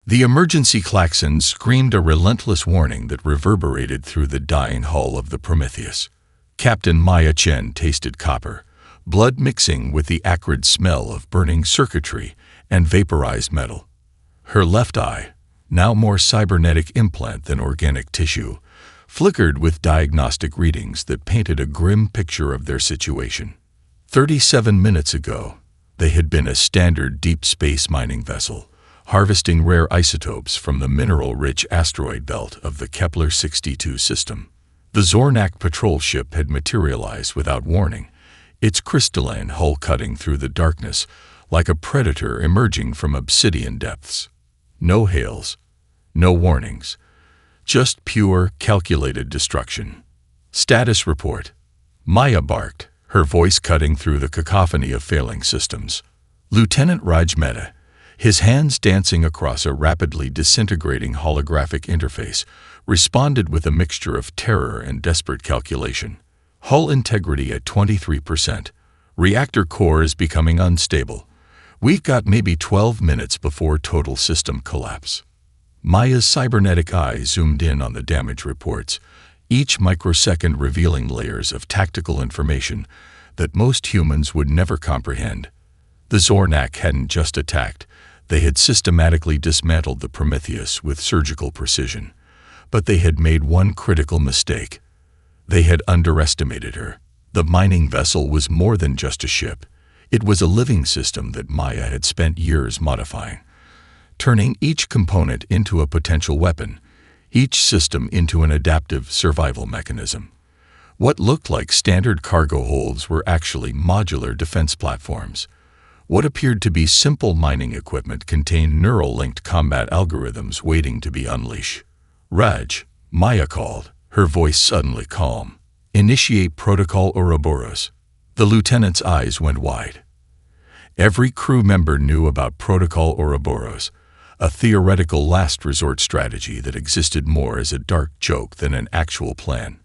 The emergency klaxon screamed a relentless warning that reverberated through the dying hull of the Prometheus. Captain Maya Chen tasted copper, blood mixing with the acrid smell of burning circuitry and vaporized metal. Her left eye, now more cybernetic implant than organic tissue, flickered with diagnostic readings that painted a grim picture of their situation. 37 minutes ago, they had been a standard deep space mining vessel, harvesting rare isotopes from the mineral-rich asteroid belt of the Kepler-62 system. The Zornak patrol ship had materialized without warning, its crystalline hull cutting through the darkness like a predator emerging from obsidian depths. No hails, no warnings, just pure, calculated destruction. Status report. Maya barked, her voice cutting through the cacophony of failing systems. Lieutenant Raj Mehta, his hands dancing across a rapidly disintegrating holographic interface, responded with a mixture of terror and desperate calculation. Hull integrity at 23%. Reactor core is becoming unstable. We've got maybe 12 minutes before total system collapse. Maya's cybernetic eye zoomed in on the damage reports, each microsecond revealing layers of tactical information that most humans would never comprehend. The Zornak hadn't just attacked, they had systematically dismantled the Prometheus with surgical precision. But they had made one critical mistake. They had underestimated her. The mining vessel was more than just a ship. It was a living system that Maya had spent years modifying, turning each component into a potential weapon, each system into an adaptive survival mechanism. What looked like standard cargo holds were actually modular defense platforms. What appeared to be simple mining equipment contained neural-linked combat algorithms waiting to be unleashed. Raj, Maya called, her voice suddenly calm. Initiate Protocol Ouroboros. The lieutenant's eyes went wide. Every crew member knew about Protocol Ouroboros, a theoretical last resort strategy that existed more as a dark joke than an actual plan.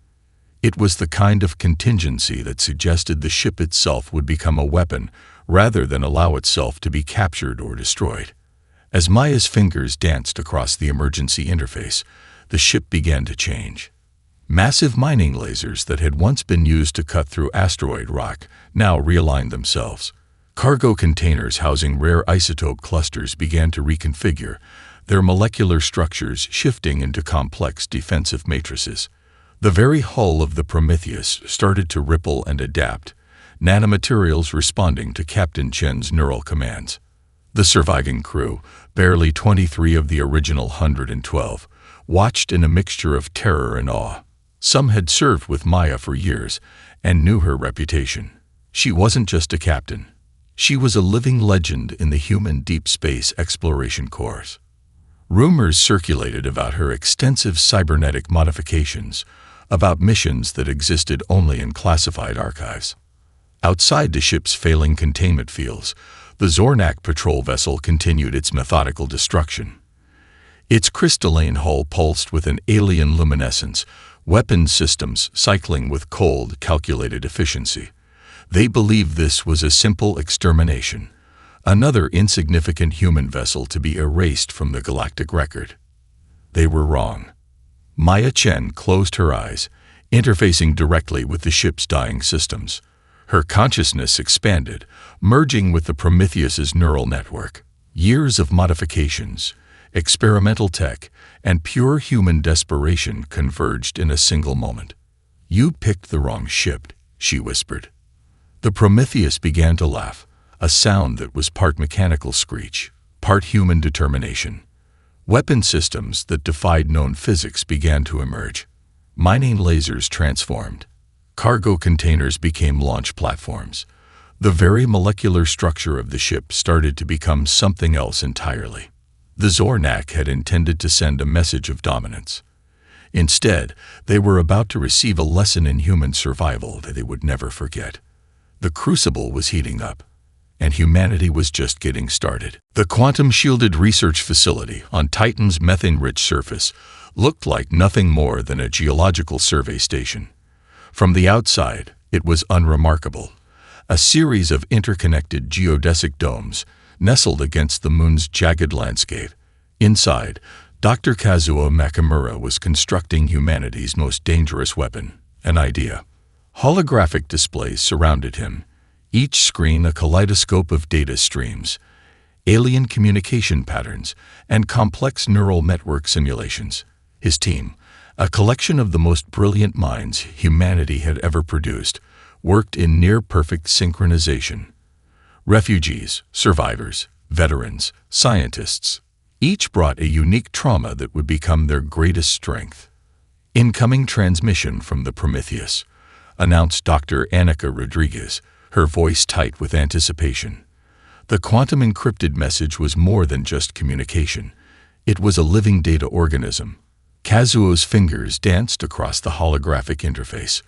It was the kind of contingency that suggested the ship itself would become a weapon rather than allow itself to be captured or destroyed. As Maya's fingers danced across the emergency interface, the ship began to change. Massive mining lasers that had once been used to cut through asteroid rock now realigned themselves. Cargo containers housing rare isotope clusters began to reconfigure, their molecular structures shifting into complex defensive matrices. The very hull of the Prometheus started to ripple and adapt, nanomaterials responding to Captain Chen's neural commands. The surviving crew, barely 23 of the original 112, watched in a mixture of terror and awe. Some had served with Maya for years and knew her reputation. She wasn't just a captain. She was a living legend in the human deep space exploration corps. Rumors circulated about her extensive cybernetic modifications, about missions that existed only in classified archives. Outside the ship's failing containment fields, the Zornak patrol vessel continued its methodical destruction. Its crystalline hull pulsed with an alien luminescence, weapon systems cycling with cold, calculated efficiency. They believed this was a simple extermination, another insignificant human vessel to be erased from the galactic record. They were wrong. Maya Chen closed her eyes, interfacing directly with the ship's dying systems. Her consciousness expanded, merging with the Prometheus's neural network. Years of modifications, experimental tech, and pure human desperation converged in a single moment. "You picked the wrong ship," she whispered. The Prometheus began to laugh, a sound that was part mechanical screech, part human determination. Weapon systems that defied known physics began to emerge. Mining lasers transformed. Cargo containers became launch platforms. The very molecular structure of the ship started to become something else entirely. The Zornak had intended to send a message of dominance. Instead, they were about to receive a lesson in human survival that they would never forget. The crucible was heating up, and humanity was just getting started. The quantum-shielded research facility on Titan's methane-rich surface looked like nothing more than a geological survey station. From the outside, it was unremarkable. A series of interconnected geodesic domes nestled against the moon's jagged landscape, Inside, Dr. Kazuo Nakamura was constructing humanity's most dangerous weapon, an idea. Holographic displays surrounded him, each screen a kaleidoscope of data streams, alien communication patterns, and complex neural network simulations. His team, a collection of the most brilliant minds humanity had ever produced, worked in near-perfect synchronization. Refugees, survivors, veterans, scientists, each brought a unique trauma that would become their greatest strength. "Incoming transmission from the Prometheus," announced Dr. Annika Rodriguez, her voice tight with anticipation. The quantum-encrypted message was more than just communication. It was a living data organism. Kazuo's fingers danced across the holographic interface.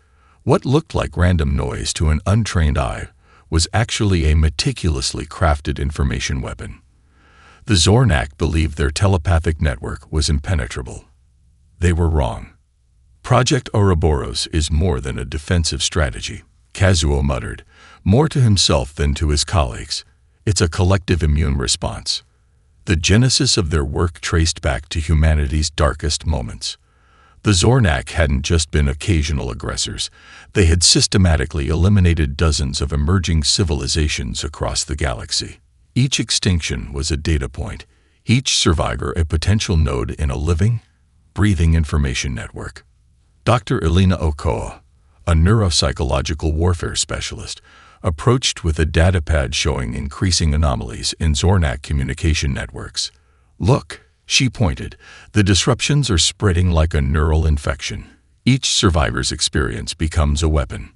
What looked like random noise to an untrained eye was actually a meticulously crafted information weapon. The Zornak believed their telepathic network was impenetrable. They were wrong. "Project Ouroboros is more than a defensive strategy," Kazuo muttered, more to himself than to his colleagues. "It's a collective immune response." The genesis of their work traced back to humanity's darkest moments. The Zornak hadn't just been occasional aggressors. They had systematically eliminated dozens of emerging civilizations across the galaxy. Each extinction was a data point, each survivor a potential node in a living, breathing information network. Dr. Elena Okoa, a neuropsychological warfare specialist, approached with a datapad showing increasing anomalies in Zornak communication networks. "Look," she pointed, "the disruptions are spreading like a neural infection. Each survivor's experience becomes a weapon."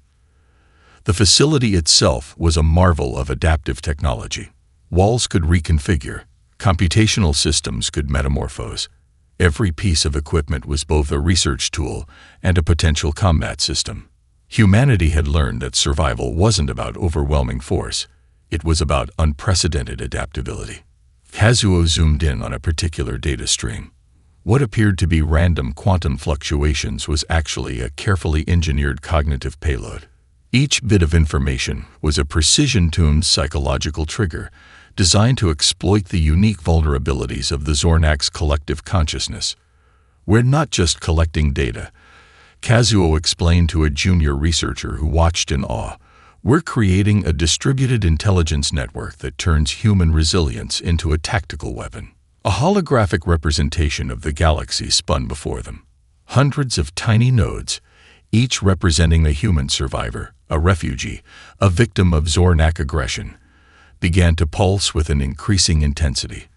The facility itself was a marvel of adaptive technology. Walls could reconfigure, computational systems could metamorphose. Every piece of equipment was both a research tool and a potential combat system. Humanity had learned that survival wasn't about overwhelming force. It was about unprecedented adaptability. Kazuo zoomed in on a particular data stream. What appeared to be random quantum fluctuations was actually a carefully engineered cognitive payload. Each bit of information was a precision-tuned psychological trigger designed to exploit the unique vulnerabilities of the Zornak's collective consciousness. "We're not just collecting data," Kazuo explained to a junior researcher who watched in awe. "We're creating a distributed intelligence network that turns human resilience into a tactical weapon." A holographic representation of the galaxy spun before them. Hundreds of tiny nodes, each representing a human survivor, a refugee, a victim of Zornak aggression, began to pulse with an increasing intensity.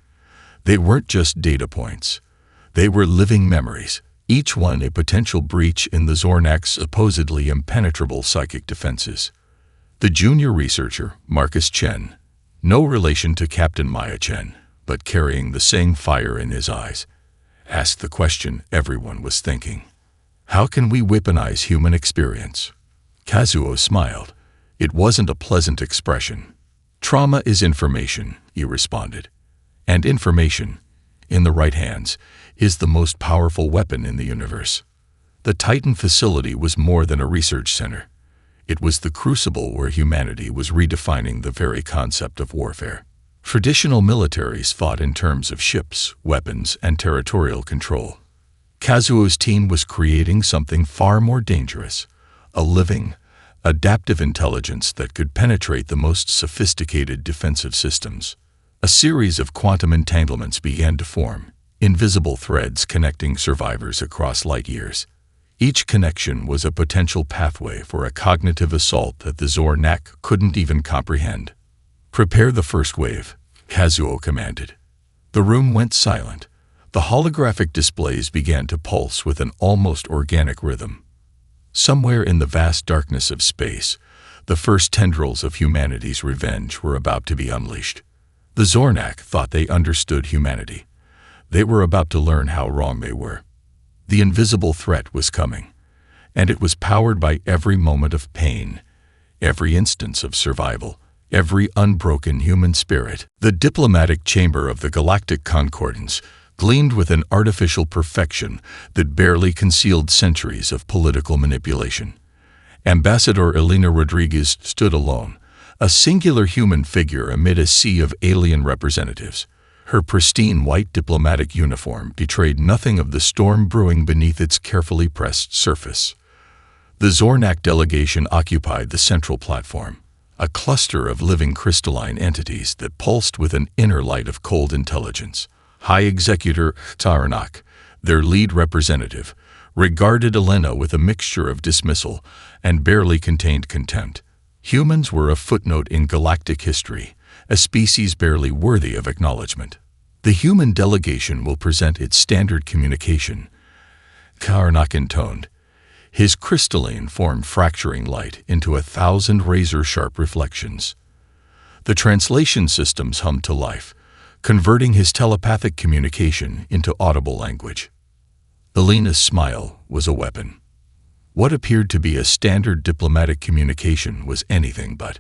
They weren't just data points. They were living memories, each one a potential breach in the Zornak's supposedly impenetrable psychic defenses. The junior researcher, Marcus Chen, no relation to Captain Maya Chen, but carrying the same fire in his eyes, asked the question everyone was thinking. "How can we weaponize human experience?" Kazuo smiled. It wasn't a pleasant expression. "Trauma is information," he responded. "And information, in the right hands, is the most powerful weapon in the universe." The Titan facility was more than a research center. It was the crucible where humanity was redefining the very concept of warfare. Traditional militaries fought in terms of ships, weapons, and territorial control. Kazuo's team was creating something far more dangerous, a living, adaptive intelligence that could penetrate the most sophisticated defensive systems. A series of quantum entanglements began to form, invisible threads connecting survivors across light years. Each connection was a potential pathway for a cognitive assault that the Zornak couldn't even comprehend. "Prepare the first wave," Kazuo commanded. The room went silent. The holographic displays began to pulse with an almost organic rhythm. Somewhere in the vast darkness of space, the first tendrils of humanity's revenge were about to be unleashed. The Zornak thought they understood humanity. They were about to learn how wrong they were. The invisible threat was coming, and it was powered by every moment of pain, every instance of survival, every unbroken human spirit. The diplomatic chamber of the Galactic Concordance gleamed with an artificial perfection that barely concealed centuries of political manipulation. Ambassador Elena Rodriguez stood alone, a singular human figure amid a sea of alien representatives. Her pristine white diplomatic uniform betrayed nothing of the storm brewing beneath its carefully pressed surface. The Zornak delegation occupied the central platform, a cluster of living crystalline entities that pulsed with an inner light of cold intelligence. High Executor Tarnak, their lead representative, regarded Elena with a mixture of dismissal and barely contained contempt. Humans were a footnote in galactic history, a species barely worthy of acknowledgement. The human delegation will present its standard communication, Tarnak intoned, his crystalline form fracturing light into 1,000 razor-sharp reflections. The translation systems hummed to life, converting his telepathic communication into audible language. Elena's smile was a weapon. What appeared to be a standard diplomatic communication was anything but.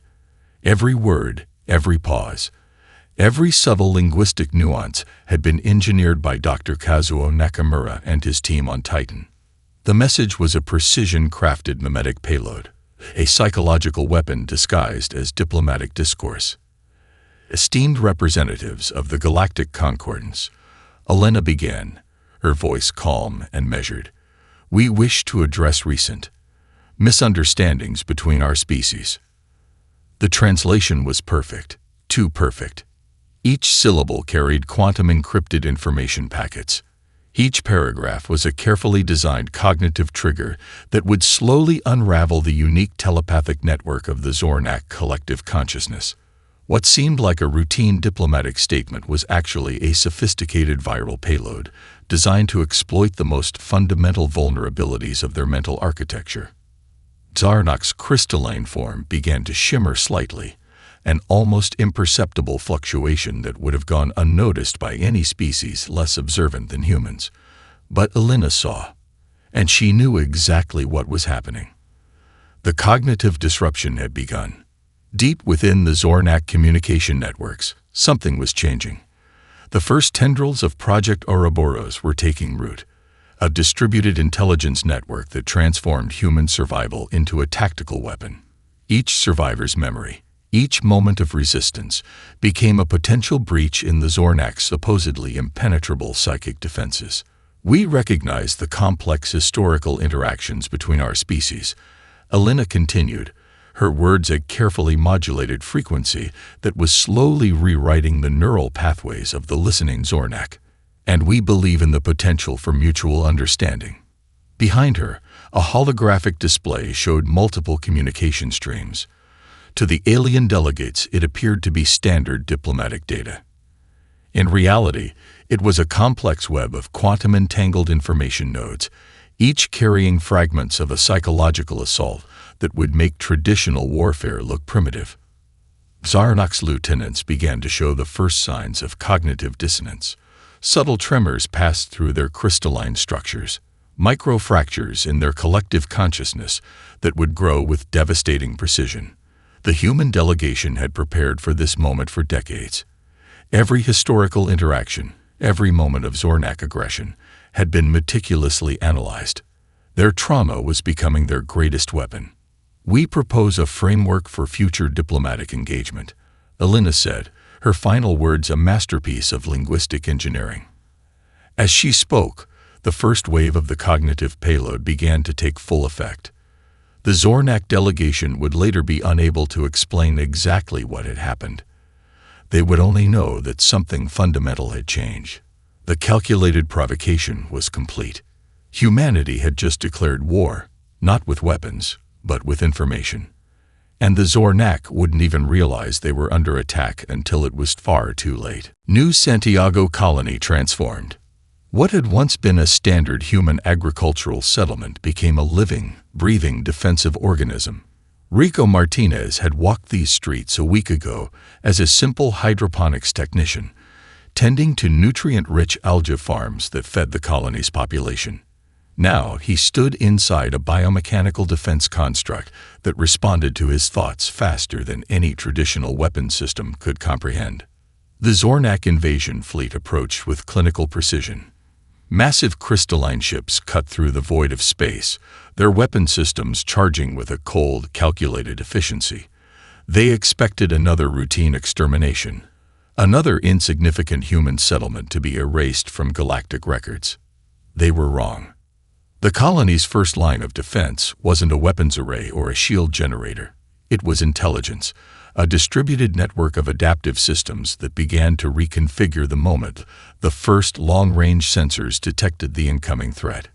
Every word, every pause, every subtle linguistic nuance had been engineered by Dr. Kazuo Nakamura and his team on Titan. The message was a precision-crafted mimetic payload, a psychological weapon disguised as diplomatic discourse. Esteemed representatives of the Galactic Concordance, Elena began, her voice calm and measured. We wish to address recent misunderstandings between our species. The translation was perfect, too perfect. Each syllable carried quantum-encrypted information packets. Each paragraph was a carefully designed cognitive trigger that would slowly unravel the unique telepathic network of the Zornak collective consciousness. What seemed like a routine diplomatic statement was actually a sophisticated viral payload designed to exploit the most fundamental vulnerabilities of their mental architecture. Zarnak's crystalline form began to shimmer slightly, an almost imperceptible fluctuation that would have gone unnoticed by any species less observant than humans. But Elena saw, and she knew exactly what was happening. The cognitive disruption had begun. Deep within the Zornak communication networks, something was changing. The first tendrils of Project Ouroboros were taking root, a distributed intelligence network that transformed human survival into a tactical weapon. Each survivor's memory, each moment of resistance, became a potential breach in the Zornak's supposedly impenetrable psychic defenses. We recognize the complex historical interactions between our species, Elena continued, her words a carefully modulated frequency that was slowly rewriting the neural pathways of the listening Zornak. And we believe in the potential for mutual understanding. Behind her, a holographic display showed multiple communication streams. To the alien delegates, it appeared to be standard diplomatic data. In reality, it was a complex web of quantum-entangled information nodes, each carrying fragments of a psychological assault that would make traditional warfare look primitive. Zarnak's lieutenants began to show the first signs of cognitive dissonance. Subtle tremors passed through their crystalline structures, microfractures in their collective consciousness that would grow with devastating precision. The human delegation had prepared for this moment for decades. Every historical interaction, every moment of Zornak aggression, had been meticulously analyzed. Their trauma was becoming their greatest weapon. We propose a framework for future diplomatic engagement, Elena said, her final words a masterpiece of linguistic engineering. As she spoke, the first wave of the cognitive payload began to take full effect. The Zornak delegation would later be unable to explain exactly what had happened. They would only know that something fundamental had changed. The calculated provocation was complete. Humanity had just declared war, not with weapons, but with information. And the Zornak wouldn't even realize they were under attack until it was far too late. New Santiago colony transformed. What had once been a standard human agricultural settlement became a living, breathing defensive organism. Rico Martinez had walked these streets a week ago as a simple hydroponics technician, tending to nutrient-rich algae farms that fed the colony's population. Now he stood inside a biomechanical defense construct that responded to his thoughts faster than any traditional weapon system could comprehend. The Zornak invasion fleet approached with clinical precision. Massive crystalline ships cut through the void of space, their weapon systems charging with a cold, calculated efficiency. They expected another routine extermination, Another insignificant human settlement to be erased from galactic records. They were wrong. The colony's first line of defense wasn't a weapons array or a shield generator. It was intelligence, a distributed network of adaptive systems that began to reconfigure the moment the first long-range sensors detected the incoming threat.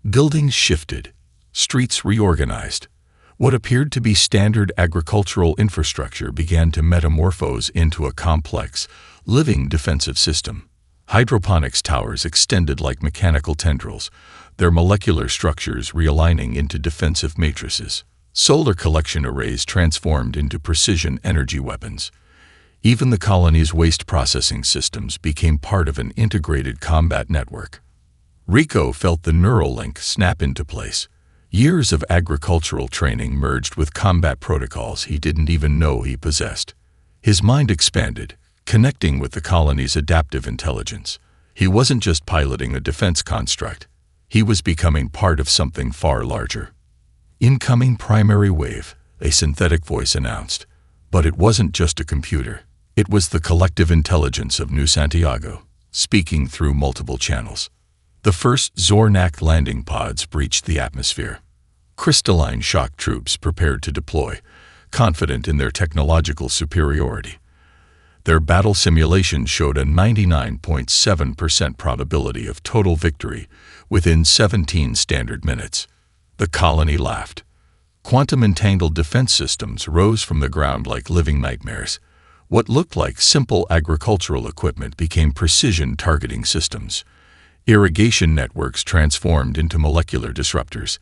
Buildings shifted, streets reorganized. What appeared to be standard agricultural infrastructure began to metamorphose into a complex, living defensive system. Hydroponics towers extended like mechanical tendrils, their molecular structures realigning into defensive matrices. Solar collection arrays transformed into precision energy weapons. Even the colony's waste processing systems became part of an integrated combat network. Rico felt the neural link snap into place. Years of agricultural training merged with combat protocols he didn't even know he possessed. His mind expanded, connecting with the colony's adaptive intelligence. He wasn't just piloting a defense construct. He was becoming part of something far larger. Incoming primary wave, a synthetic voice announced. But it wasn't just a computer. It was the collective intelligence of New Santiago, speaking through multiple channels. The first Zornak landing pods breached the atmosphere. Crystalline shock troops prepared to deploy, confident in their technological superiority. Their battle simulations showed a 99.7% probability of total victory within 17 standard minutes. The colony laughed. Quantum-entangled defense systems rose from the ground like living nightmares. What looked like simple agricultural equipment became precision targeting systems. Irrigation networks transformed into molecular disruptors.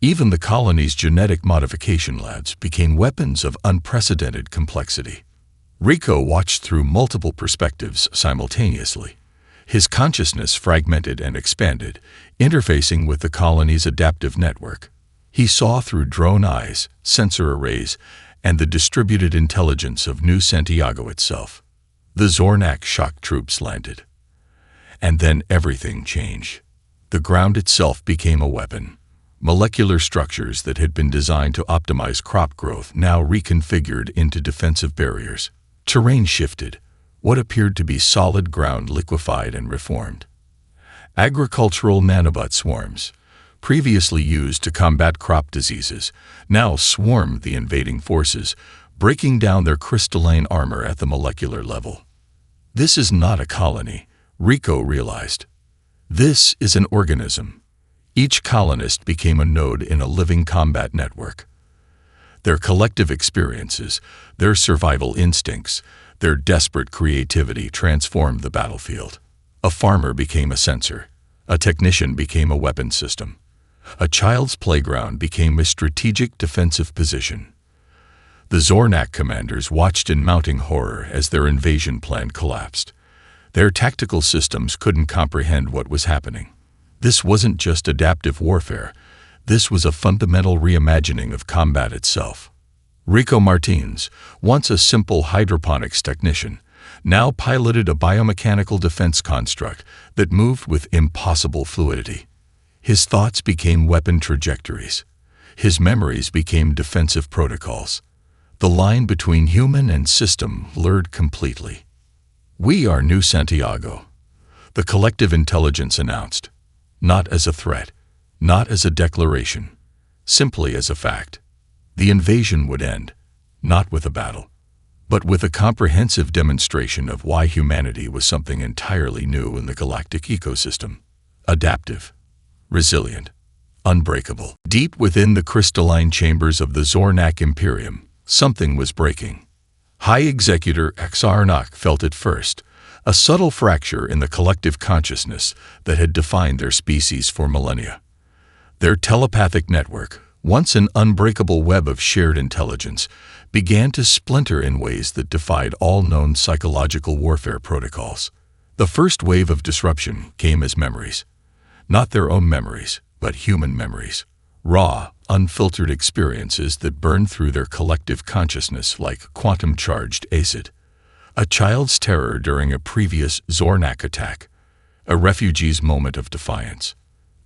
Even the colony's genetic modification labs became weapons of unprecedented complexity. Rico watched through multiple perspectives simultaneously. His consciousness fragmented and expanded, interfacing with the colony's adaptive network. He saw through drone eyes, sensor arrays, and the distributed intelligence of New Santiago itself. The Zornak shock troops landed. And then everything changed. The ground itself became a weapon. Molecular structures that had been designed to optimize crop growth now reconfigured into defensive barriers. Terrain shifted. What appeared to be solid ground liquefied and reformed. Agricultural nanobot swarms, previously used to combat crop diseases, now swarmed the invading forces, breaking down their crystalline armor at the molecular level. This is not a colony, Rico realized. This is an organism. Each colonist became a node in a living combat network. Their collective experiences, their survival instincts, their desperate creativity transformed the battlefield. A farmer became a sensor. A technician became a weapon system. A child's playground became a strategic defensive position. The Zornak commanders watched in mounting horror as their invasion plan collapsed. Their tactical systems couldn't comprehend what was happening. This wasn't just adaptive warfare. This was a fundamental reimagining of combat itself. Rico Martins, once a simple hydroponics technician, now piloted a biomechanical defense construct that moved with impossible fluidity. His thoughts became weapon trajectories. His memories became defensive protocols. The line between human and system blurred completely. "We are New Santiago," the collective intelligence announced, not as a threat, not as a declaration, simply as a fact. The invasion would end, not with a battle, but with a comprehensive demonstration of why humanity was something entirely new in the galactic ecosystem. Adaptive, resilient, unbreakable. Deep within the crystalline chambers of the Zornak Imperium, something was breaking. High Executor Xarnak felt it first, a subtle fracture in the collective consciousness that had defined their species for millennia. Their telepathic network, once an unbreakable web of shared intelligence, began to splinter in ways that defied all known psychological warfare protocols. The first wave of disruption came as memories. Not their own memories, but human memories. Raw, unfiltered experiences that burned through their collective consciousness like quantum-charged acid. A child's terror during a previous Zornak attack. A refugee's moment of defiance.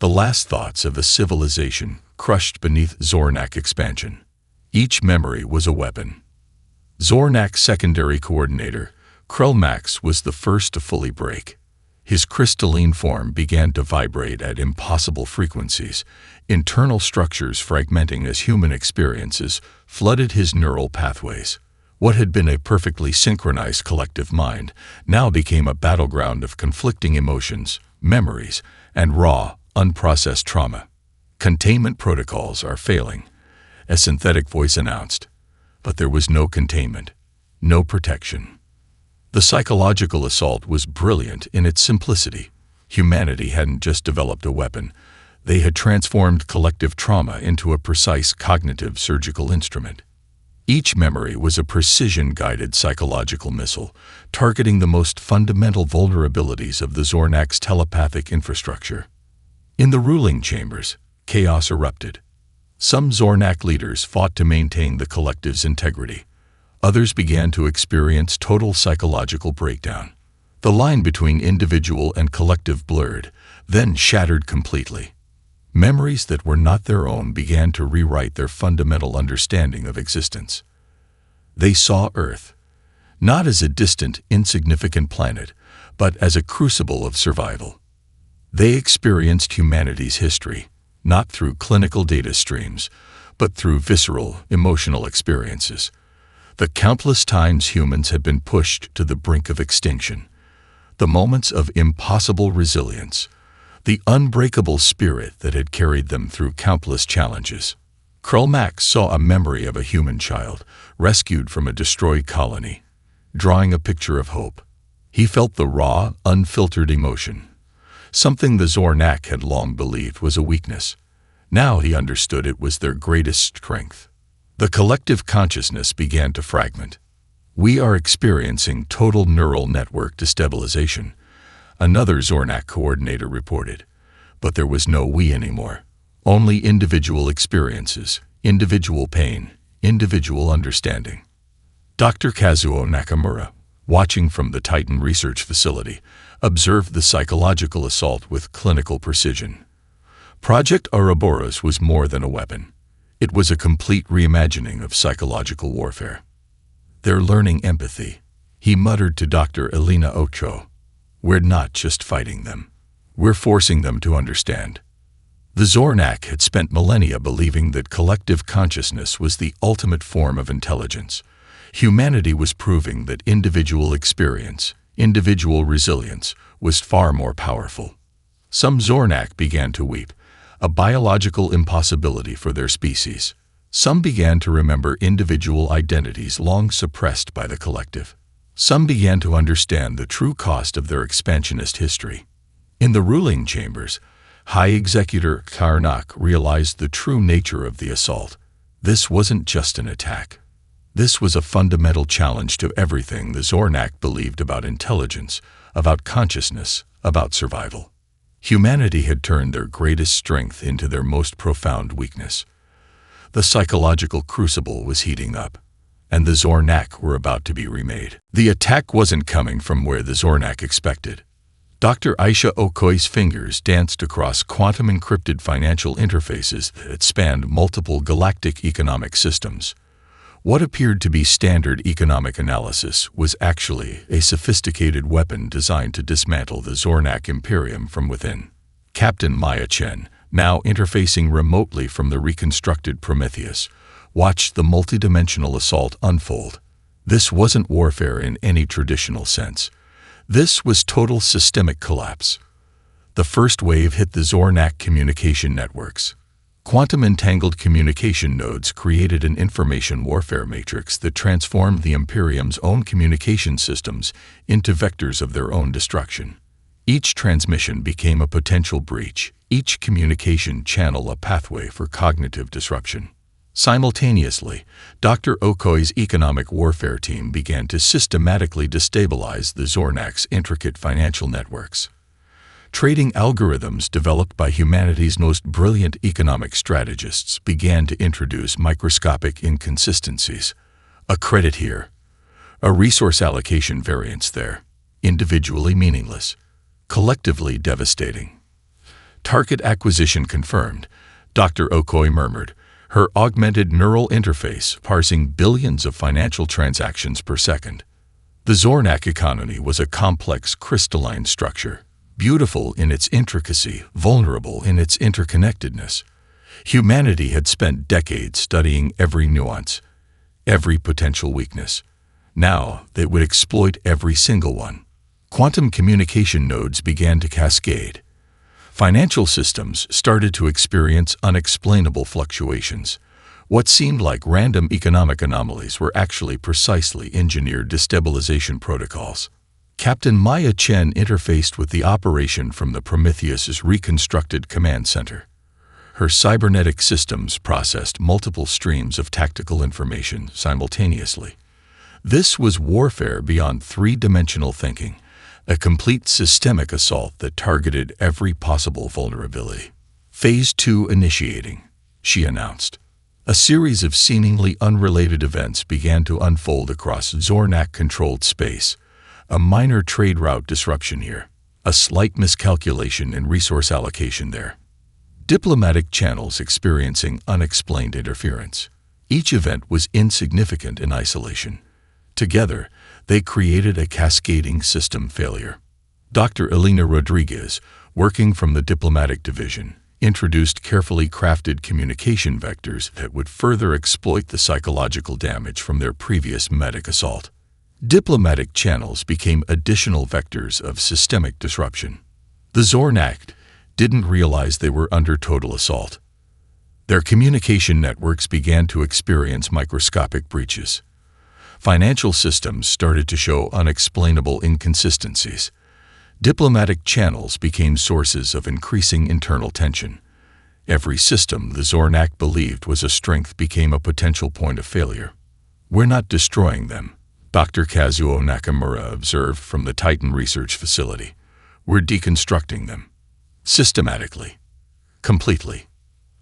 The last thoughts of a civilization crushed beneath Zornak expansion. Each memory was a weapon. Zornak Secondary Coordinator, Krellmax was the first to fully break. His crystalline form began to vibrate at impossible frequencies. Internal structures fragmenting as human experiences flooded his neural pathways. What had been a perfectly synchronized collective mind now became a battleground of conflicting emotions, memories, and raw, unprocessed trauma. Containment protocols are failing, a synthetic voice announced. But there was no containment, no protection. The psychological assault was brilliant in its simplicity. Humanity hadn't just developed a weapon. They had transformed collective trauma into a precise cognitive surgical instrument. Each memory was a precision-guided psychological missile, targeting the most fundamental vulnerabilities of the Zornak's telepathic infrastructure. In the ruling chambers, chaos erupted. Some Zornak leaders fought to maintain the collective's integrity. Others began to experience total psychological breakdown. The line between individual and collective blurred, then shattered completely. Memories that were not their own began to rewrite their fundamental understanding of existence. They saw Earth, not as a distant, insignificant planet, but as a crucible of survival. They experienced humanity's history, not through clinical data streams, but through visceral, emotional experiences. The countless times humans had been pushed to the brink of extinction, the moments of impossible resilience, the unbreakable spirit that had carried them through countless challenges. Krellmax saw a memory of a human child, rescued from a destroyed colony, drawing a picture of hope. He felt the raw, unfiltered emotion, something the Zornak had long believed was a weakness. Now he understood it was their greatest strength. The collective consciousness began to fragment. "We are experiencing total neural network destabilization," another Zornak coordinator reported. But there was no we anymore. Only individual experiences, individual pain, individual understanding. Dr. Kazuo Nakamura, watching from the Titan Research Facility, observed the psychological assault with clinical precision. Project Ouroboros was more than a weapon. It was a complete reimagining of psychological warfare. "They're learning empathy," he muttered to Dr. Elena Ocho. "We're not just fighting them. We're forcing them to understand." The Zornak had spent millennia believing that collective consciousness was the ultimate form of intelligence. Humanity was proving that individual experience, individual resilience, was far more powerful. Some Zornak began to weep, a biological impossibility for their species. Some began to remember individual identities long suppressed by the collective. Some began to understand the true cost of their expansionist history. In the ruling chambers, High Executor Karnak realized the true nature of the assault. This wasn't just an attack. This was a fundamental challenge to everything the Zornak believed about intelligence, about consciousness, about survival. Humanity had turned their greatest strength into their most profound weakness. The psychological crucible was heating up, and the Zornak were about to be remade. The attack wasn't coming from where the Zornak expected. Dr. Aisha Okoi's fingers danced across quantum-encrypted financial interfaces that spanned multiple galactic economic systems. What appeared to be standard economic analysis was actually a sophisticated weapon designed to dismantle the Zornak Imperium from within. Captain Maya Chen, now interfacing remotely from the reconstructed Prometheus, watched the multidimensional assault unfold. This wasn't warfare in any traditional sense. This was total systemic collapse. The first wave hit the Zornak communication networks. Quantum-entangled communication nodes created an information warfare matrix that transformed the Imperium's own communication systems into vectors of their own destruction. Each transmission became a potential breach, each communication channel a pathway for cognitive disruption. Simultaneously, Dr. Okoi's economic warfare team began to systematically destabilize the Zornak's intricate financial networks. Trading algorithms developed by humanity's most brilliant economic strategists began to introduce microscopic inconsistencies. A credit here, a resource allocation variance there, individually meaningless, collectively devastating. "Target acquisition confirmed," Dr. Okoi murmured, her augmented neural interface parsing billions of financial transactions per second. The Zornak economy was a complex crystalline structure, beautiful in its intricacy, vulnerable in its interconnectedness. Humanity had spent decades studying every nuance, every potential weakness. Now they would exploit every single one. Quantum communication nodes began to cascade. Financial systems started to experience unexplainable fluctuations. What seemed like random economic anomalies were actually precisely engineered destabilization protocols. Captain Maya Chen interfaced with the operation from the Prometheus's reconstructed command center. Her cybernetic systems processed multiple streams of tactical information simultaneously. This was warfare beyond three-dimensional thinking, a complete systemic assault that targeted every possible vulnerability. Phase 2 initiating, she announced. A series of seemingly unrelated events began to unfold across Zornak-controlled space. A minor trade route disruption here, a slight miscalculation in resource allocation there. Diplomatic channels experiencing unexplained interference. Each event was insignificant in isolation. Together, they created a cascading system failure. Dr. Elena Rodriguez, working from the diplomatic division, introduced carefully crafted communication vectors that would further exploit the psychological damage from their previous medic assault. Diplomatic channels became additional vectors of systemic disruption. The Zornak didn't realize they were under total assault. Their communication networks began to experience microscopic breaches. Financial systems started to show unexplainable inconsistencies. Diplomatic channels became sources of increasing internal tension. Every system the Zornak believed was a strength became a potential point of failure. "We're not destroying them," Dr. Kazuo Nakamura observed from the Titan Research Facility. "We're deconstructing them. Systematically. Completely."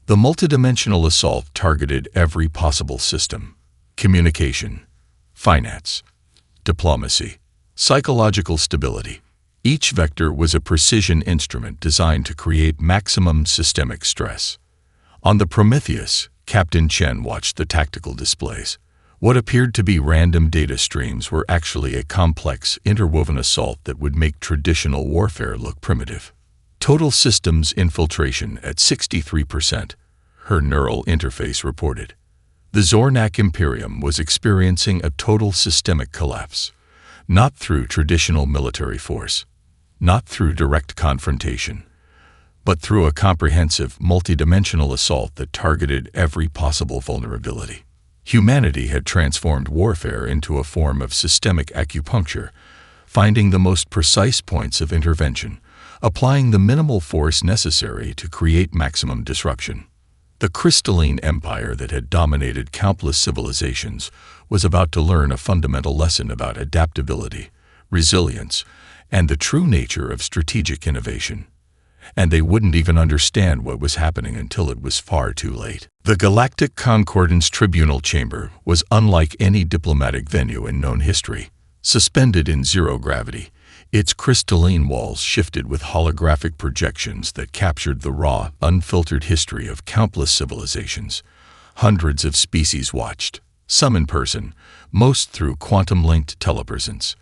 The multidimensional assault targeted every possible system: communication, finance, diplomacy, psychological stability. Each vector was a precision instrument designed to create maximum systemic stress. On the Prometheus, Captain Chen watched the tactical displays. What appeared to be random data streams were actually a complex, interwoven assault that would make traditional warfare look primitive. Total systems infiltration at 63%, her neural interface reported. The Zornak Imperium was experiencing a total systemic collapse, not through traditional military force, not through direct confrontation, but through a comprehensive, multidimensional assault that targeted every possible vulnerability. Humanity had transformed warfare into a form of systemic acupuncture, finding the most precise points of intervention, applying the minimal force necessary to create maximum disruption. The crystalline empire that had dominated countless civilizations was about to learn a fundamental lesson about adaptability, resilience, and the true nature of strategic innovation. And they wouldn't even understand what was happening until it was far too late. The Galactic Concordance Tribunal Chamber was unlike any diplomatic venue in known history. Suspended in zero gravity, its crystalline walls shifted with holographic projections that captured the raw, unfiltered history of countless civilizations. Hundreds of species watched, some in person, most through quantum-linked telepresence.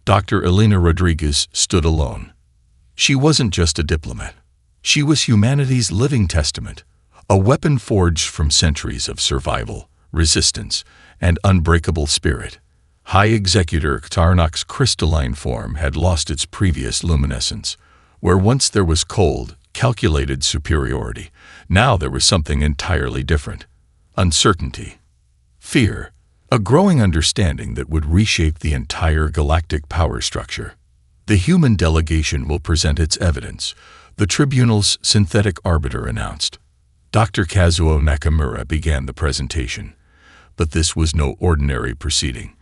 Dr. Elena Rodriguez stood alone. She wasn't just a diplomat. She was humanity's living testament, a weapon forged from centuries of survival, resistance, and unbreakable spirit. High Executor Tarnok's crystalline form had lost its previous luminescence. Where once there was cold, calculated superiority, now there was something entirely different. Uncertainty. Fear. A growing understanding that would reshape the entire galactic power structure. The human delegation will present its evidence, the tribunal's synthetic arbiter announced. Dr. Kazuo Nakamura began the presentation. But this was no ordinary proceeding.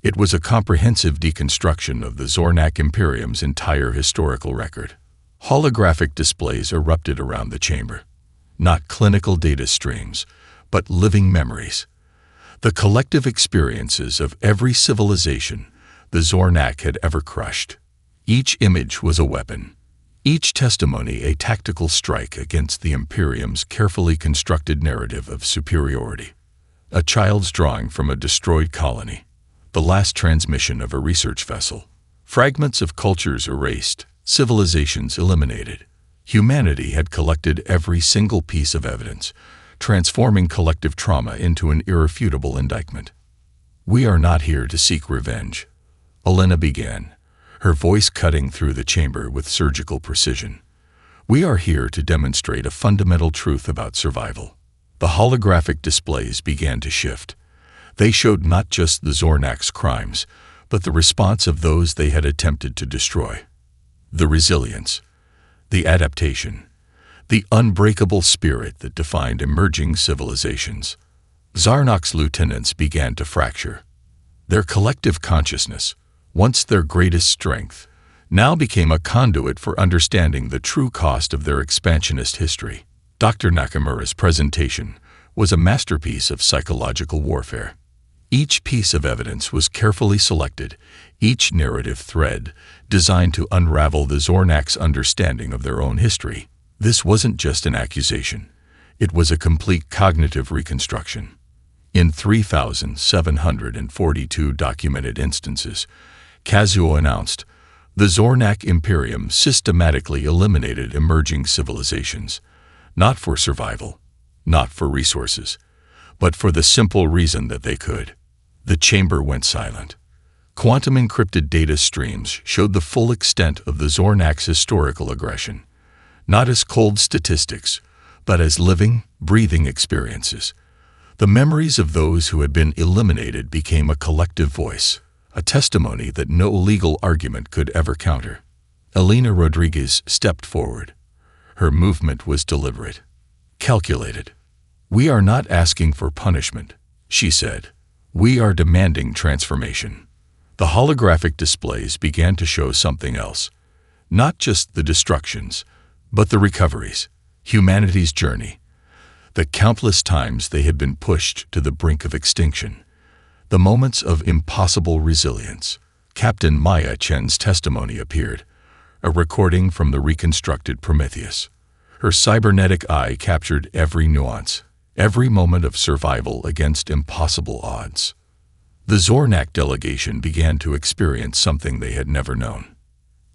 It was a comprehensive deconstruction of the Zornak Imperium's entire historical record. Holographic displays erupted around the chamber. Not clinical data streams, but living memories. The collective experiences of every civilization the Zornak had ever crushed. Each image was a weapon, each testimony a tactical strike against the Imperium's carefully constructed narrative of superiority. A child's drawing from a destroyed colony, the last transmission of a research vessel. Fragments of cultures erased, civilizations eliminated. Humanity had collected every single piece of evidence, transforming collective trauma into an irrefutable indictment. "We are not here to seek revenge," Elena began, her voice cutting through the chamber with surgical precision. "We are here to demonstrate a fundamental truth about survival." The holographic displays began to shift. They showed not just the Zornak's crimes, but the response of those they had attempted to destroy. The resilience, the adaptation, the unbreakable spirit that defined emerging civilizations. Zarnak's lieutenants began to fracture. Their collective consciousness, once their greatest strength, now became a conduit for understanding the true cost of their expansionist history. Dr. Nakamura's presentation was a masterpiece of psychological warfare. Each piece of evidence was carefully selected, each narrative thread designed to unravel the Zornak's understanding of their own history. This wasn't just an accusation. It was a complete cognitive reconstruction. In 3,742 documented instances, Kazuo announced, the Zornak Imperium systematically eliminated emerging civilizations, not for survival, not for resources, but for the simple reason that they could. The chamber went silent. Quantum-encrypted data streams showed the full extent of the Zornak's historical aggression, not as cold statistics, but as living, breathing experiences. The memories of those who had been eliminated became a collective voice, a testimony that no legal argument could ever counter. Elena Rodriguez stepped forward. Her movement was deliberate, calculated. "We are not asking for punishment," she said. "We are demanding transformation." The holographic displays began to show something else. Not just the destructions, but the recoveries, humanity's journey, the countless times they had been pushed to the brink of extinction, the moments of impossible resilience. Captain Maya Chen's testimony appeared, a recording from the reconstructed Prometheus. Her cybernetic eye captured every nuance, every moment of survival against impossible odds. The Zornak delegation began to experience something they had never known: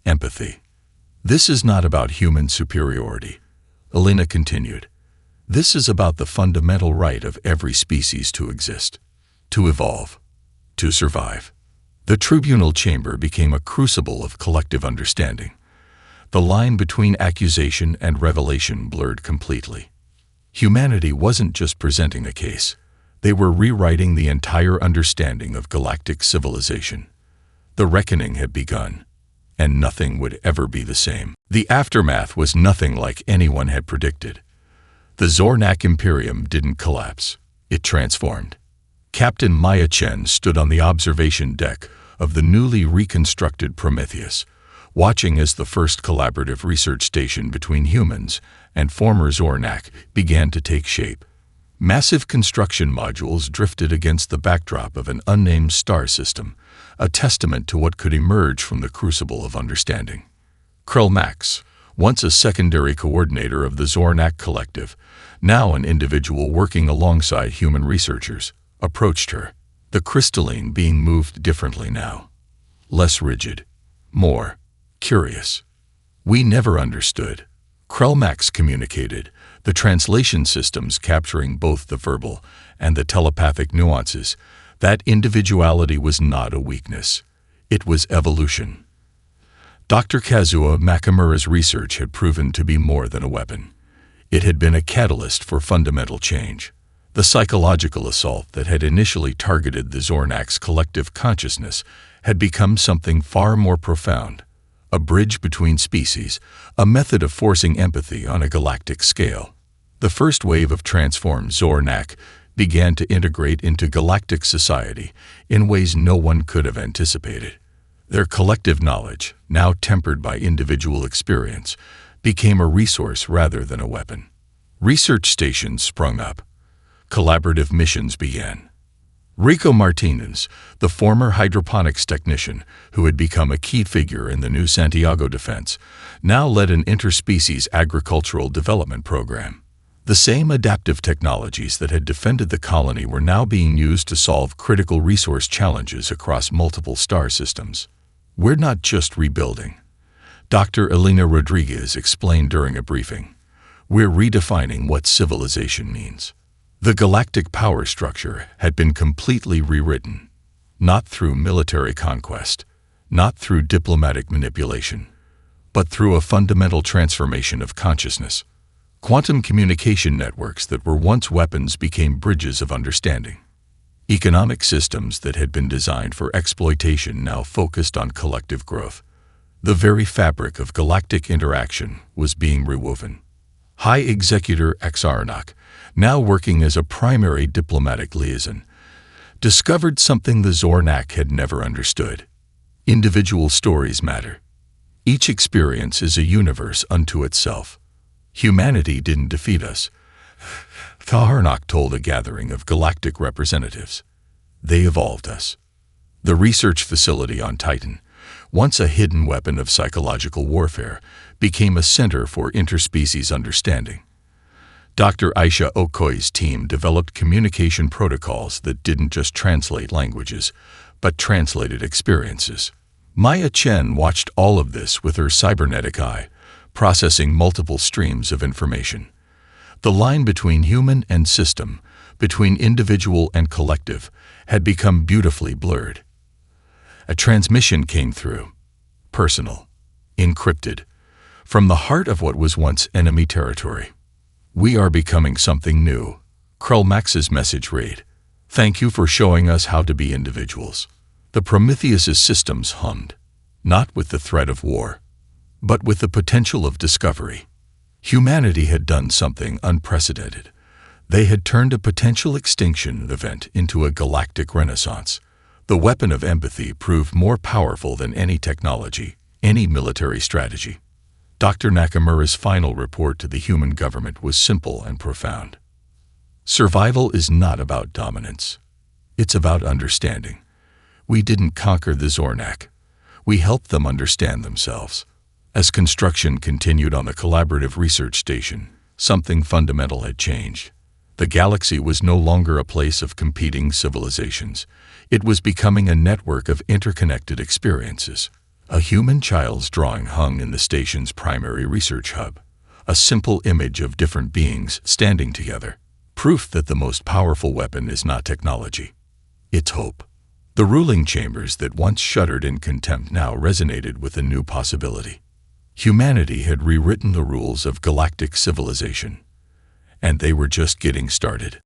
empathy. "This is not about human superiority," Elena continued. "This is about the fundamental right of every species to exist, to evolve, to survive." The tribunal chamber became a crucible of collective understanding. The line between accusation and revelation blurred completely. Humanity wasn't just presenting a case. They were rewriting the entire understanding of galactic civilization. The reckoning had begun, and nothing would ever be the same. The aftermath was nothing like anyone had predicted. The Zornak Imperium didn't collapse. It transformed. Captain Maya Chen stood on the observation deck of the newly reconstructed Prometheus, watching as the first collaborative research station between humans and former Zornak began to take shape. Massive construction modules drifted against the backdrop of an unnamed star system, a testament to what could emerge from the crucible of understanding. Krell Max, once a secondary coordinator of the Zornak Collective, now an individual working alongside human researchers, approached her, the crystalline being moved differently now. Less rigid, more curious. "We never understood," Krell Max communicated, the translation systems capturing both the verbal and the telepathic nuances. That individuality was not a weakness. It was evolution. Dr. Kazuo Nakamura's research had proven to be more than a weapon. It had been a catalyst for fundamental change. The psychological assault that had initially targeted the Zornak's collective consciousness had become something far more profound. A bridge between species, a method of forcing empathy on a galactic scale. The first wave of transformed Zornak began to integrate into galactic society in ways no one could have anticipated. Their collective knowledge, now tempered by individual experience, became a resource rather than a weapon. Research stations sprung up. Collaborative missions began. Rico Martinez, the former hydroponics technician who had become a key figure in the new Santiago defense, now led an interspecies agricultural development program. The same adaptive technologies that had defended the colony were now being used to solve critical resource challenges across multiple star systems. "We're not just rebuilding," Dr. Elena Rodriguez explained during a briefing. "We're redefining what civilization means." The galactic power structure had been completely rewritten, not through military conquest, not through diplomatic manipulation, but through a fundamental transformation of consciousness. Quantum communication networks that were once weapons became bridges of understanding. Economic systems that had been designed for exploitation now focused on collective growth. The very fabric of galactic interaction was being rewoven. High Executor Xarnak, now working as a primary diplomatic liaison, discovered something the Zornak had never understood. Individual stories matter. Each experience is a universe unto itself. Humanity didn't defeat us, Xarnak told a gathering of galactic representatives. They evolved us. The research facility on Titan, once a hidden weapon of psychological warfare, became a center for interspecies understanding. Dr. Aisha Okoy's team developed communication protocols that didn't just translate languages, but translated experiences. Maya Chen watched all of this with her cybernetic eye, processing multiple streams of information. The line between human and system, between individual and collective, had become beautifully blurred. A transmission came through, personal, encrypted, from the heart of what was once enemy territory. "We are becoming something new," Krulmax's message read. "Thank you for showing us how to be individuals." The Prometheus's systems hummed, not with the threat of war, but with the potential of discovery. Humanity had done something unprecedented. They had turned a potential extinction event into a galactic renaissance. The weapon of empathy proved more powerful than any technology, any military strategy. Dr. Nakamura's final report to the human government was simple and profound. Survival is not about dominance. It's about understanding. We didn't conquer the Zornak. We helped them understand themselves. As construction continued on the collaborative research station, something fundamental had changed. The galaxy was no longer a place of competing civilizations. It was becoming a network of interconnected experiences. A human child's drawing hung in the station's primary research hub. A simple image of different beings standing together. Proof that the most powerful weapon is not technology. It's hope. The ruling chambers that once shuddered in contempt now resonated with a new possibility. Humanity had rewritten the rules of galactic civilization, and they were just getting started.